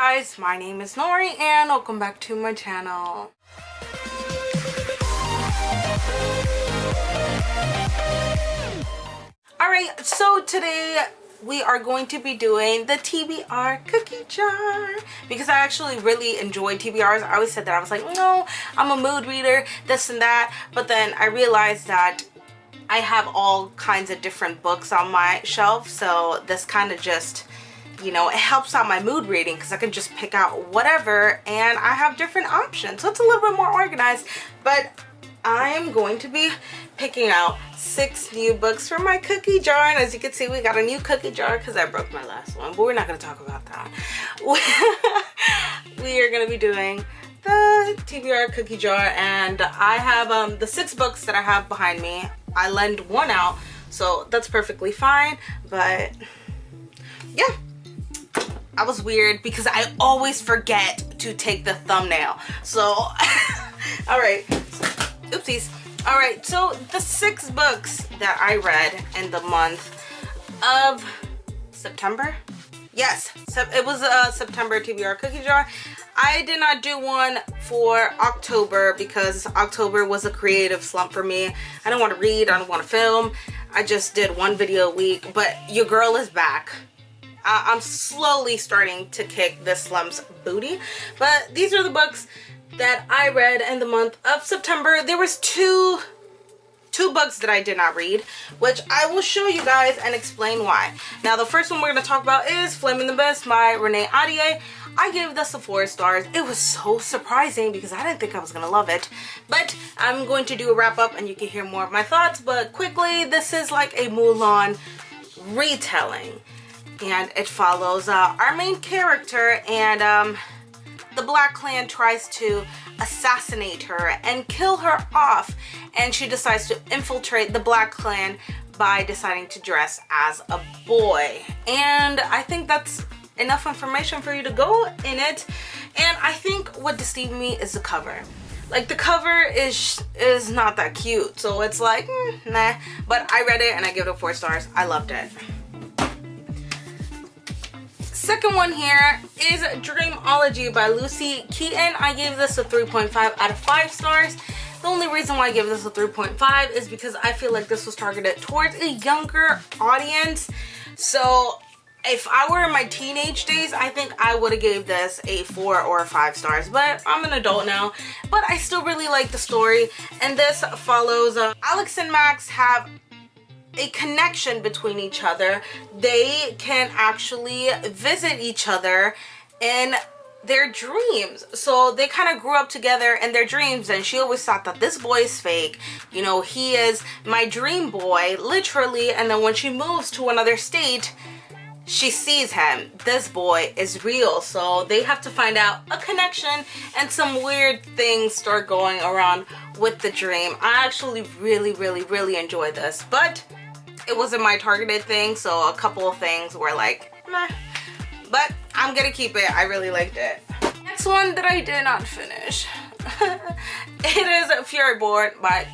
guys, my name is Nori and welcome back to my channel. Alright, so today we are going to be doing the TBR cookie jar because I actually really enjoy TBRs. I always said that. I was like, no, I'm a mood reader, this and that, but then I realized that I have all kinds of different books on my shelf, so this kind of just, you know, it helps out my mood reading because I can just pick out whatever and I have different options, so it's a little bit more organized. But I'm going to be picking out 6 new books for my cookie jar, and as you can see, we got a new cookie jar because I broke my last one, but we're not going to talk about that. We are going to be doing the TBR cookie jar, and I have the 6 books that I have behind me. I lend one out, so that's perfectly fine, but yeah. I was weird because I always forget to take the thumbnail. So, all right, oopsies. All right, so the 6 books that I read in the month of September. Yes, it was a September TBR cookie jar. I did not do one for October because October was a creative slump for me. I don't want to read, I don't want to film. I just did 1 video a week, but your girl is back. I'm slowly starting to kick this slump's booty, but these are the books that I read in the month of September. There was two books that I did not read, which I will show you guys and explain why. Now, the first one we're going to talk about is Flaming the Best by Renee Ahdieh. I gave this a 4 stars. It was so surprising because I didn't think I was going to love it, but I'm going to do a wrap up and you can hear more of my thoughts. But quickly, this is like a Mulan retelling. And it follows our main character, and the Black Clan tries to assassinate her and kill her off, and she decides to infiltrate the Black Clan by deciding to dress as a boy. And I think that's enough information for you to go in it. And I think what deceived me is the cover. Like, the cover is not that cute, so it's like nah, but I read it and I give it a 4 stars. I loved it. Second one here is Dreamology by Lucy Keaton. I gave this a 3.5 out of 5 stars. The only reason why I gave this a 3.5 is because I feel like this was targeted towards a younger audience. So if I were in my teenage days, I think I would have gave this a 4 or 5 stars, but I'm an adult now. But I still really like the story, and this follows Alex and Max have a connection between each other. They can actually visit each other in their dreams. So they kind of grew up together in their dreams, and she always thought that this boy is fake. You know, he is my dream boy, literally. And then when she moves to another state, she sees him. This boy is real. So they have to find out a connection, and some weird things start going around with the dream. I actually really enjoyed this, but it wasn't my targeted thing, so a couple of things were like meh, but I'm gonna keep it. I really liked it. Next one that I did not finish it is Fury Born by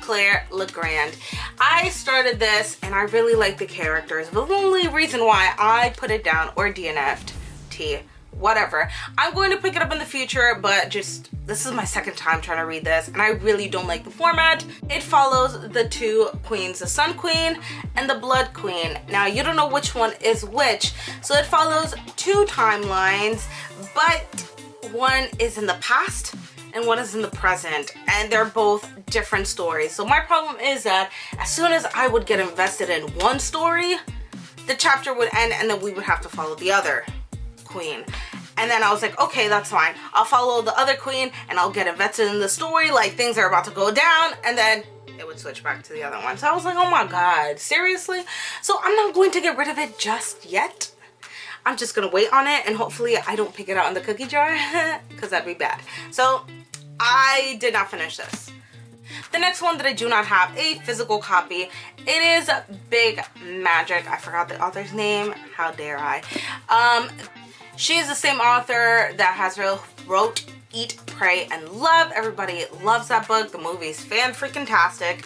Claire Legrand. I started this and I really like the characters, but the only reason why I put it down, or DNF'd, whatever. I'm going to pick it up in the future, but just this is my 2nd time trying to read this, and I really don't like the format. It follows the 2 queens, the Sun Queen and the Blood Queen. Now, you don't know which one is which, so it follows 2 timelines, but one is in the past and one is in the present, and they're both different stories. So my problem is that as soon as I would get invested in one story, the chapter would end and then we would have to follow the other queen. And then I was like, okay, that's fine. I'll follow the other queen and I'll get invested in the story, like things are about to go down, and then it would switch back to the other one. So I was like, oh my god, seriously? So I'm not going to get rid of it just yet. I'm just gonna wait on it, and hopefully I don't pick it out in the cookie jar because that'd be bad. So I did not finish this. The next one that I do not have a physical copy, it is Big Magic. I forgot the author's name. How dare I? She is the same author that wrote Eat, Pray, and Love. Everybody loves that book. The movie is fan-freaking-tastic.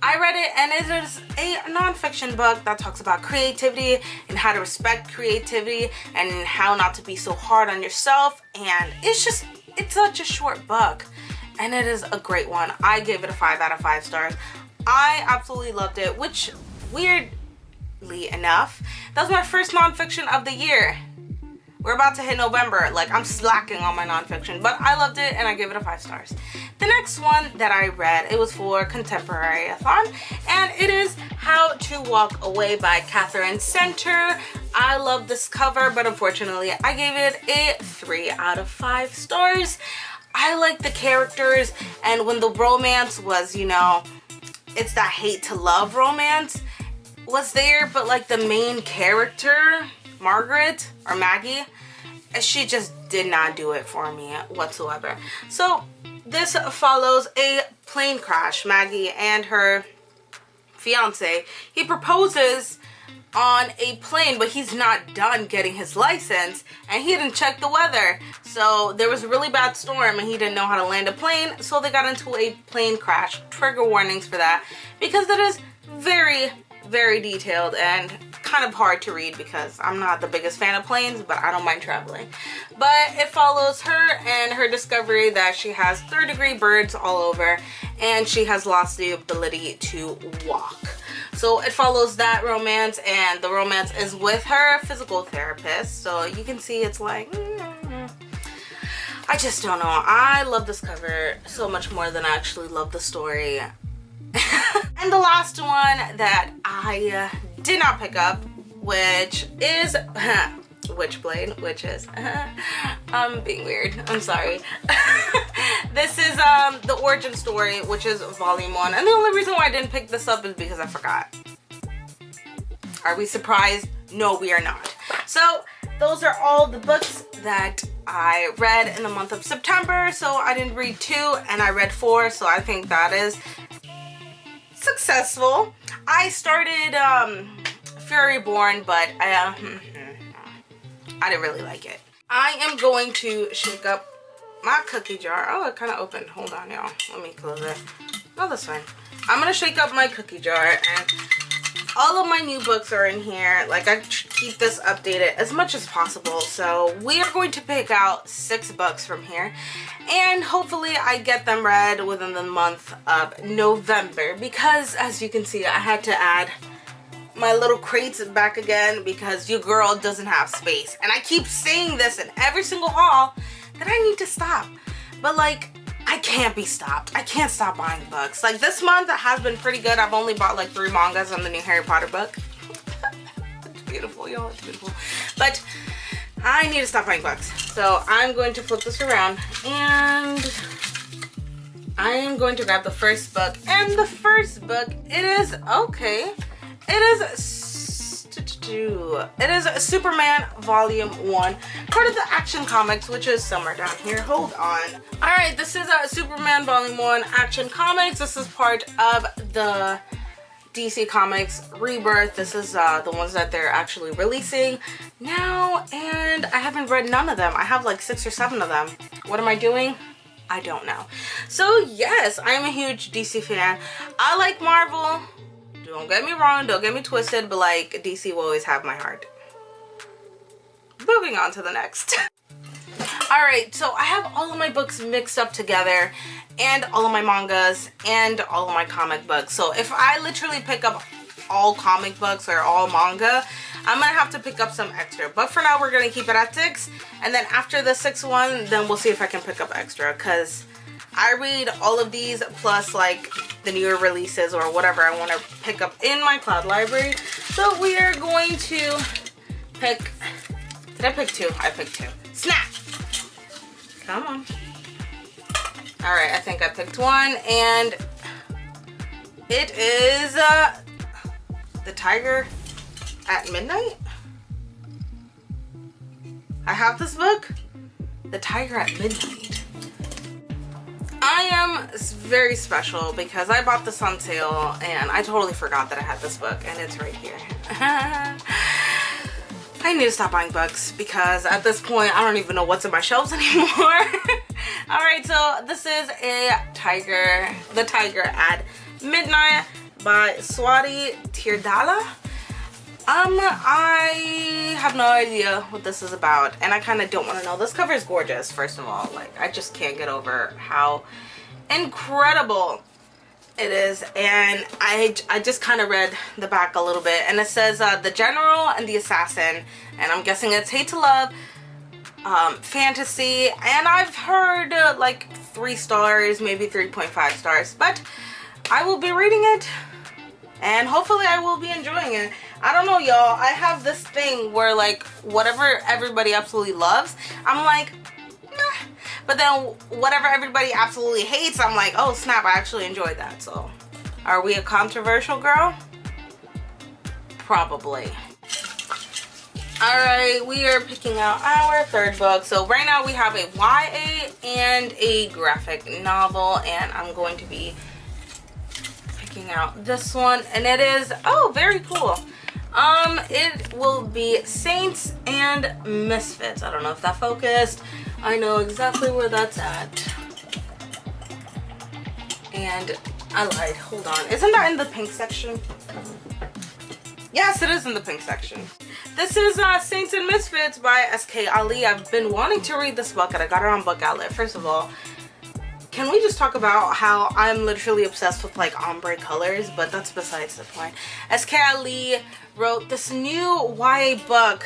I read it, and it is a nonfiction book that talks about creativity and how to respect creativity and how not to be so hard on yourself. And it's such a short book, and it is a great one. I gave it a 5 out of 5 stars. I absolutely loved it, which weirdly enough, that was my first nonfiction of the year. We're about to hit November. Like, I'm slacking on my nonfiction, but I loved it and I gave it a 5 stars. The next one that I read, it was for Contemporary-a-thon, and it is How to Walk Away by Catherine Center. I love this cover, but unfortunately I gave it a 3 out of 5 stars. I like the characters, and when the romance was, you know, it's that hate to love romance was there, but like the main character, Margaret or Maggie, she just did not do it for me whatsoever. So this follows a plane crash. Maggie and her fiance, he proposes on a plane, but he's not done getting his license, and he didn't check the weather. So there was a really bad storm and he didn't know how to land a plane, so they got into a plane crash. Trigger warnings for that, because that is very, very detailed and kind of hard to read because I'm not the biggest fan of planes, but I don't mind traveling. But it follows her and her discovery that she has third-degree burns all over and she has lost the ability to walk. So it follows that romance, and the romance is with her physical therapist. So you can see it's like, I just don't know. I love this cover so much more than I actually love the story. And the last one that I did not pick up, which is Witchblade, which is I'm being weird, I'm sorry. This is the origin story, which is volume 1, and the only reason why I didn't pick this up is because I forgot. Are we surprised? No, we are not. So those are all the books that I read in the month of September. So I didn't read 2 and I read 4, so I think that is successful. I started Fury Born, but I didn't really like it. I am going to shake up my cookie jar. Oh, it kind of opened. Hold on, y'all. Let me close it. Oh, that's fine. I'm going to shake up my cookie jar, and all of my new books are in here. Like, I keep this updated as much as possible. So we are going to pick out 6 books from here, and hopefully I get them read within the month of November, because as you can see, I had to add my little crates back again because your girl doesn't have space. And I keep saying this in every single haul that I need to stop, but like, I can't be stopped. I can't stop buying books. Like, this month has been pretty good. I've only bought like 3 mangas on the new Harry Potter book. It's beautiful, y'all. It's beautiful. But I need to stop buying books. So I'm going to flip this around, and I am going to grab the first book. And the first book, it is Superman Volume 1, part of the Action Comics, which is somewhere down here. Hold on. Alright, this is Superman Volume 1 Action Comics. This is part of the DC Comics Rebirth. This is the ones that they're actually releasing now, and I haven't read none of them. I have like 6 or 7 of them. What am I doing? I don't know. So yes, I'm a huge DC fan. I like Marvel. Don't get me wrong, don't get me twisted, but like, DC will always have my heart. Moving on to the next. Alright, so I have all of my books mixed up together, and all of my mangas, and all of my comic books. So if I literally pick up all comic books or all manga, I'm gonna have to pick up some extra. But for now, we're gonna keep it at 6, and then after the 6th one, then we'll see if I can pick up extra, because I read all of these plus like the newer releases or whatever I want to pick up in my cloud library. So we are going to pick, did I pick 2? I picked 2. Snap! Come on. Alright, I think I picked 1, and it is The Tiger at Midnight. I have this book, The Tiger at Midnight. I am very special because I bought this on sale and I totally forgot that I had this book, and it's right here. I need to stop buying books because at this point I don't even know what's in my shelves anymore. Alright, so this is The Tiger at Midnight by Swati Tirdala. I have no idea what this is about, and I kind of don't want to know. This cover is gorgeous, first of all. Like, I just can't get over how incredible it is. And I just kind of read the back a little bit, and it says the general and the assassin, and I'm guessing it's hate to love, fantasy, and I've heard like 3 stars, maybe 3.5 stars, but I will be reading it, and hopefully I will be enjoying it. I don't know, y'all. I have this thing where, like, whatever everybody absolutely loves, I'm like, nah. But then whatever everybody absolutely hates, I'm like, oh snap, I actually enjoyed that. So are we a controversial girl? Probably. Alright, we are picking out our 3rd book. So right now we have a YA and a graphic novel, and I'm going to be picking out this one, and it is, oh, very cool. It will be Saints and Misfits. I don't know if that focused. I know exactly where that's at. And I lied. Hold on. Isn't that in the pink section? Yes, it is in the pink section. This is Saints and Misfits by S.K. Ali. I've been wanting to read this book, and I got it on Book Outlet. First of all, can we just talk about how I'm literally obsessed with like ombre colors? But that's besides the point. S.K. Ali wrote this new YA book,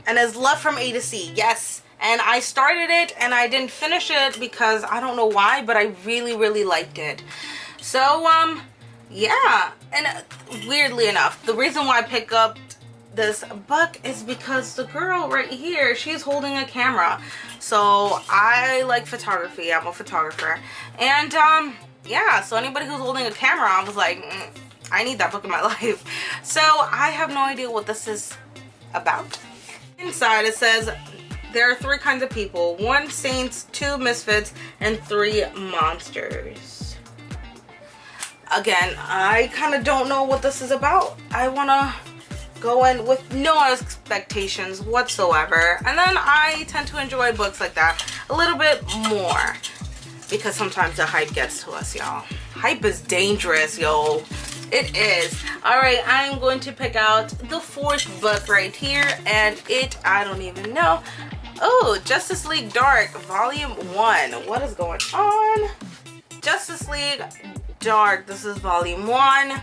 and it's love from A to C. Yes, and I started it and I didn't finish it because I don't know why, but I really liked it. So yeah, and weirdly enough, the reason why I pick up this book is because the girl right here, she's holding a camera. So I like photography. I'm a photographer, and yeah, so anybody who's holding a camera, I was like, I need that book in my life. So I have no idea what this is about. Inside it says there are 3 kinds of people: 1 saints, 2 misfits, and 3 monsters. Again, I kind of don't know what this is about. I want to go in with no expectations whatsoever, and then I tend to enjoy books like that a little bit more because sometimes the hype gets to us, y'all. Hype is dangerous, yo. It is. Alright, I'm going to pick out the 4th book right here, and I don't even know. Oh, Justice League Dark Volume 1. What is going on? Justice League Dark, this is Volume 1.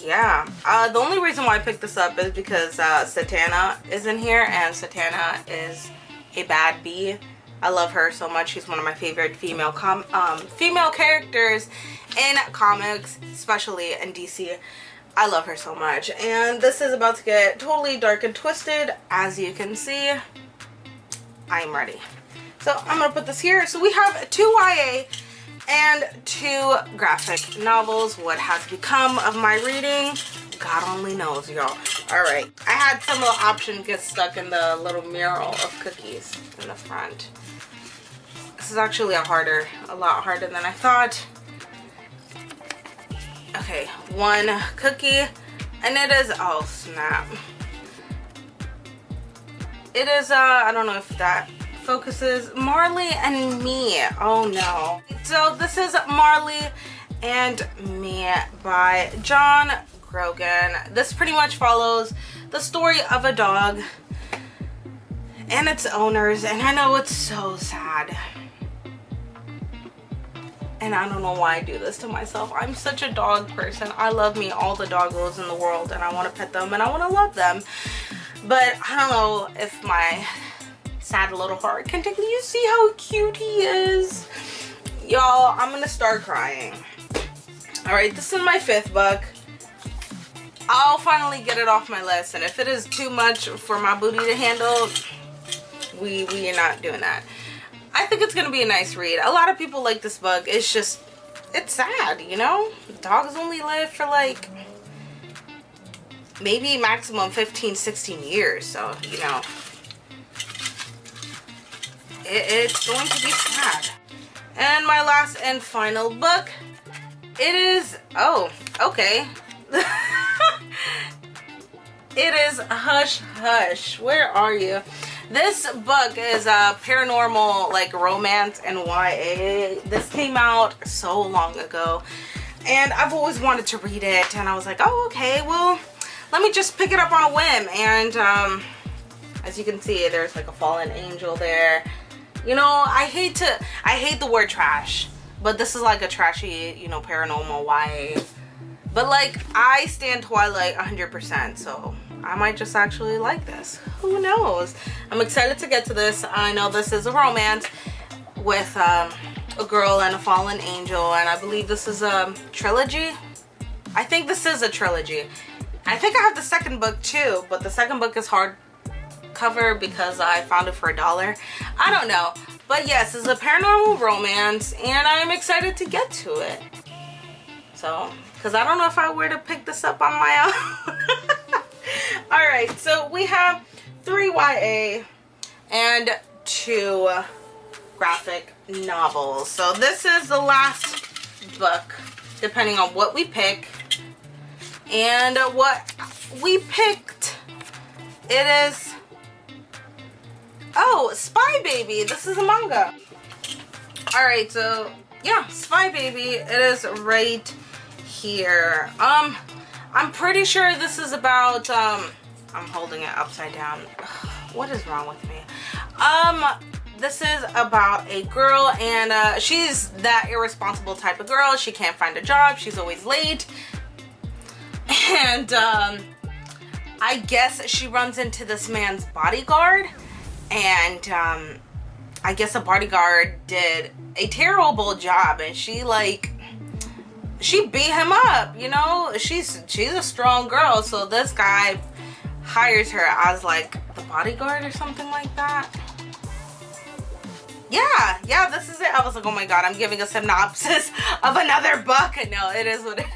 Yeah, the only reason why I picked this up is because Satana is in here, and Satana is a bad bee. I love her so much. She's one of my favorite female characters in comics, especially in DC. I love her so much, and this is about to get totally dark and twisted. As you can see, I am ready. So I'm gonna put this here. So we have 2 YA and 2 graphic novels. What has become of my reading, God only knows, y'all. Alright, I had some little option get stuck in the little mural of cookies in the front. This is actually a lot harder than I thought. Okay, 1 cookie, and it is, oh snap. It is, I don't know if that focuses, Marley and Me. Oh no. So this is Marley and Me by John Grogan. This pretty much follows the story of a dog and its owners, and I know it's so sad, and I don't know why I do this to myself. I'm such a dog person. I love me all the doggos in the world, and I want to pet them and I want to love them, but I don't know if my sad little heart can take me. You see how cute he is, y'all. I'm gonna start crying. All right, this is my 5th book. I'll finally get it off my list, and if it is too much for my booty to handle, we are not doing that. I think it's gonna be a nice read. A lot of people like this book. It's just, it's sad, you know. Dogs only live for like maybe maximum 15-16 years, so you know, it's going to be sad. And my last and final book, it is, oh, okay. It is Hush Hush. Where are you? This book is a paranormal, like, romance and YA. This came out so long ago, and I've always wanted to read it, and I was like, oh, okay, well, let me just pick it up on a whim. And as you can see, there's like a fallen angel there. You know, I hate the word trash, but this is like a trashy, you know, paranormal YA. But like, I stand Twilight 100%, so I might just actually like this. Who knows? I'm excited to get to this. I know this is a romance with a girl and a fallen angel, and I believe this is a trilogy. I think this is a trilogy. I think I have the second book too, but the second book is hardcover because I found it for $1. I don't know. But yes, it's a paranormal romance, and I'm excited to get to it. So, because I don't know if I were to pick this up on my own. Alright, so we have 3 YA and 2 graphic novels. So this is the last book, depending on what we pick. And what we picked, it is, oh, Spy Baby. This is a manga. Alright, so yeah, Spy Baby, it is right here. I'm pretty sure this is about, I'm holding it upside down. What is wrong with me? This is about a girl, and she's that irresponsible type of girl. She can't find a job. She's always late. And I guess she runs into this man's bodyguard, and I guess the bodyguard did a terrible job, and she beat him up, you know. She's a strong girl, so this guy hires her as like the bodyguard or something like that. Yeah, this is it. I was like, oh my god, I'm giving a synopsis of another book. No, it is what it is.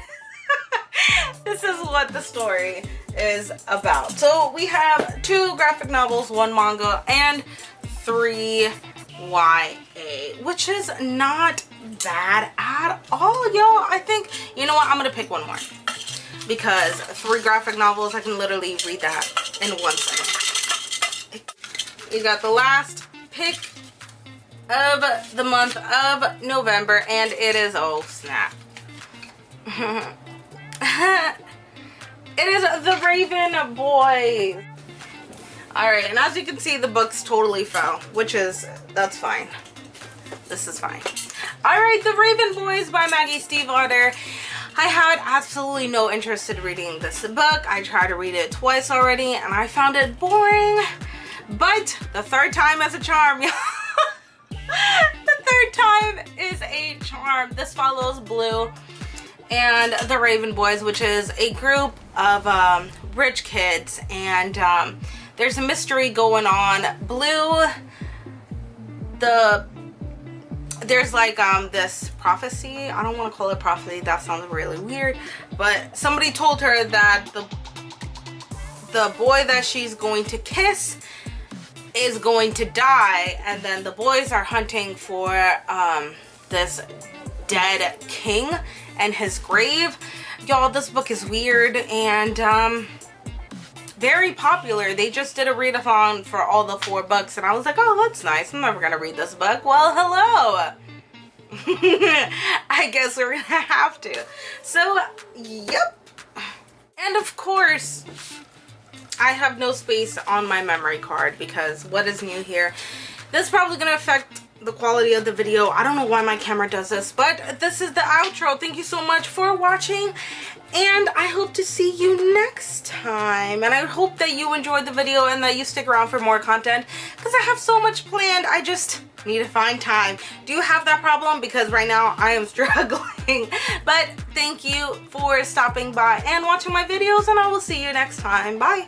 This is what the story is about. So we have 2 graphic novels, 1 manga, and 3 YA, which is not bad at all, y'all. I think, you know what, I'm gonna pick 1 more, because 3 graphic novels, I can literally read that in 1 second. You got the last pick of the month of November, and it is, oh snap. It is The Raven Boys. Alright, and as you can see, the books totally fell, which is, that's fine. This is fine. Alright, The Raven Boys by Maggie Stiefvater. I had absolutely no interest in reading this book. I tried to read it twice already, and I found it boring. But the 3rd time is a charm, y'all. The 3rd time is a charm. This follows Blue and the Raven Boys, which is a group of rich kids, and there's a mystery going on. Blue, there's like this prophecy. I don't want to call it prophecy, that sounds really weird, but somebody told her that the boy that she's going to kiss is going to die, and then the boys are hunting for this dead king and his grave. Y'all, this book is weird and very popular. They just did a readathon for all the 4 books, and I was like, oh, that's nice. I'm never gonna read this book. Well, hello. I guess we're gonna have to. So, yep. And of course, I have no space on my memory card because what is new here? This is probably gonna affect the quality of the video. I don't know why my camera does this, but this is the outro. Thank you so much for watching, and I hope to see you next time. And I hope that you enjoyed the video and that you stick around for more content, because I have so much planned. I just need to find time. Do you have that problem? Because right now I am struggling. But thank you for stopping by and watching my videos, and I will see you next time. Bye.